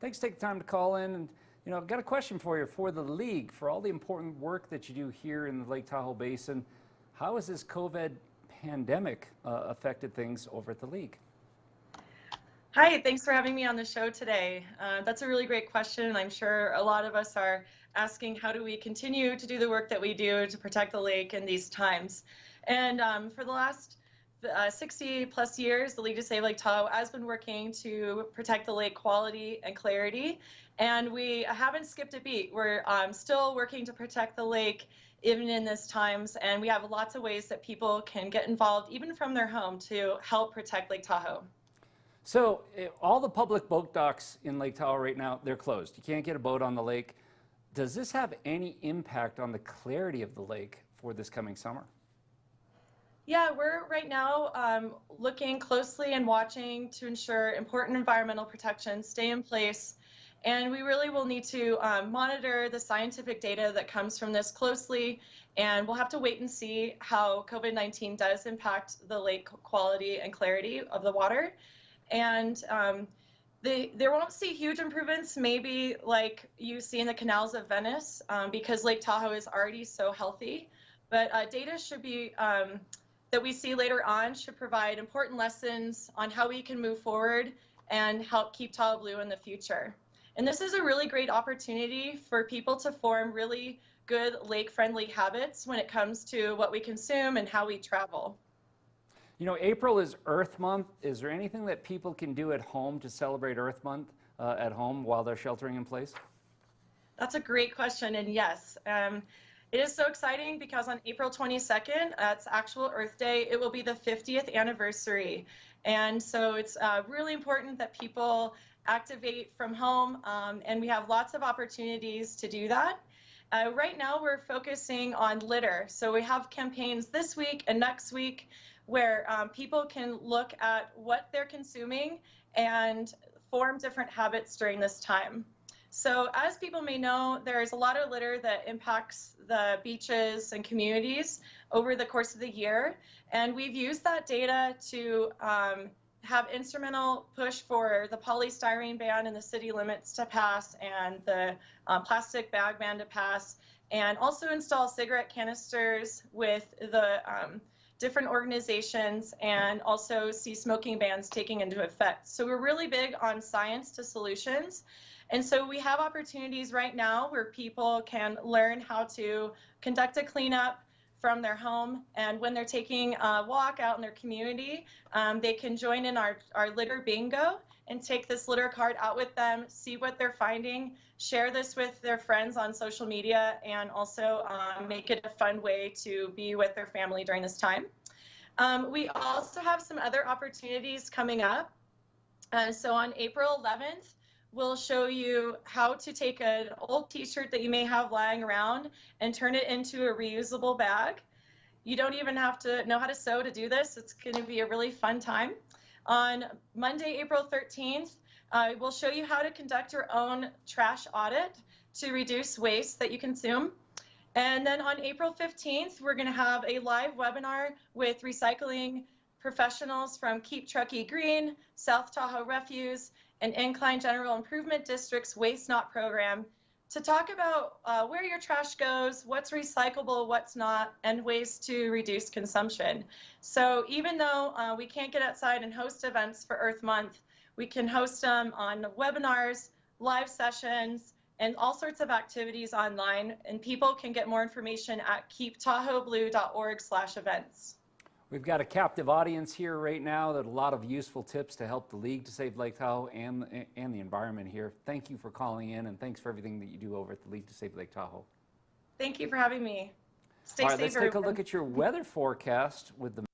Thanks for taking time to call in. And, I've got a question for you for the league, for all the important work that you do here in the Lake Tahoe Basin. How has this COVID pandemic affected things over at the league? Hi, thanks for having me on the show today. That's a really great question. I'm sure a lot of us are asking, how do we continue to do the work that we do to protect the lake in these times? And for the last 60 plus years, the League to Save Lake Tahoe has been working to protect the lake quality and clarity. And we haven't skipped a beat. We're still working to protect the lake even in these times. And we have lots of ways that people can get involved, even from their home, to help protect Lake Tahoe. So all the public boat docks in Lake Tahoe right now, they're closed. You can't get a boat on the lake. Does this have any impact on the clarity of the lake for this coming summer? Yeah, we're right now looking closely and watching to ensure important environmental protections stay in place. And we really will need to monitor the scientific data that comes from this closely. And we'll have to wait and see how COVID-19 does impact the lake quality and clarity of the water. And there won't see huge improvements, maybe like you see in the canals of Venice, because Lake Tahoe is already so healthy. But data should be that we see later on should provide important lessons on how we can move forward and help keep Tahoe blue in the future. And this is a really great opportunity for people to form really good lake-friendly habits when it comes to what we consume and how we travel. April is Earth Month. Is there anything that people can do at home to celebrate Earth Month at home while they're sheltering in place? That's a great question, and yes. It is so exciting because on April 22nd, it's actual Earth Day, it will be the 50th anniversary. And so it's really important that people activate from home, and we have lots of opportunities to do that. Right now, we're focusing on litter. So we have campaigns this week and next week where people can look at what they're consuming and form different habits during this time. So as people may know, there is a lot of litter that impacts the beaches and communities over the course of the year. And we've used that data to have instrumental push for the polystyrene ban in the city limits to pass and the plastic bag ban to pass, and also install cigarette canisters with the different organizations, and also see smoking bans taking into effect. So we're really big on science to solutions. And so we have opportunities right now where people can learn how to conduct a cleanup from their home. And when they're taking a walk out in their community, they can join in our litter bingo and take this litter card out with them, see what they're finding, share this with their friends on social media, and also make it a fun way to be with their family during this time. We also have some other opportunities coming up. So on April 11th, we'll show you how to take an old t-shirt that you may have lying around and turn it into a reusable bag. You don't even have to know how to sew to do this. It's going to be a really fun time. On Monday, April 13th, we'll show you how to conduct your own trash audit to reduce waste that you consume. And then on April 15th, we're going to have a live webinar with recycling professionals from Keep Truckee Green, South Tahoe Refuse, and Incline General Improvement District's Waste Not program to talk about where your trash goes, what's recyclable, what's not, and ways to reduce consumption. So even though we can't get outside and host events for Earth Month, we can host them on webinars, live sessions, and all sorts of activities online. And people can get more information at keeptahoeblue.org/events. We've got a captive audience here right now that a lot of useful tips to help the League to Save Lake Tahoe and the environment here. Thank you for calling in, and thanks for everything that you do over at the League to Save Lake Tahoe. Thank you for having me. Stay All safe, right, let's everyone. take a look at your weather forecast with the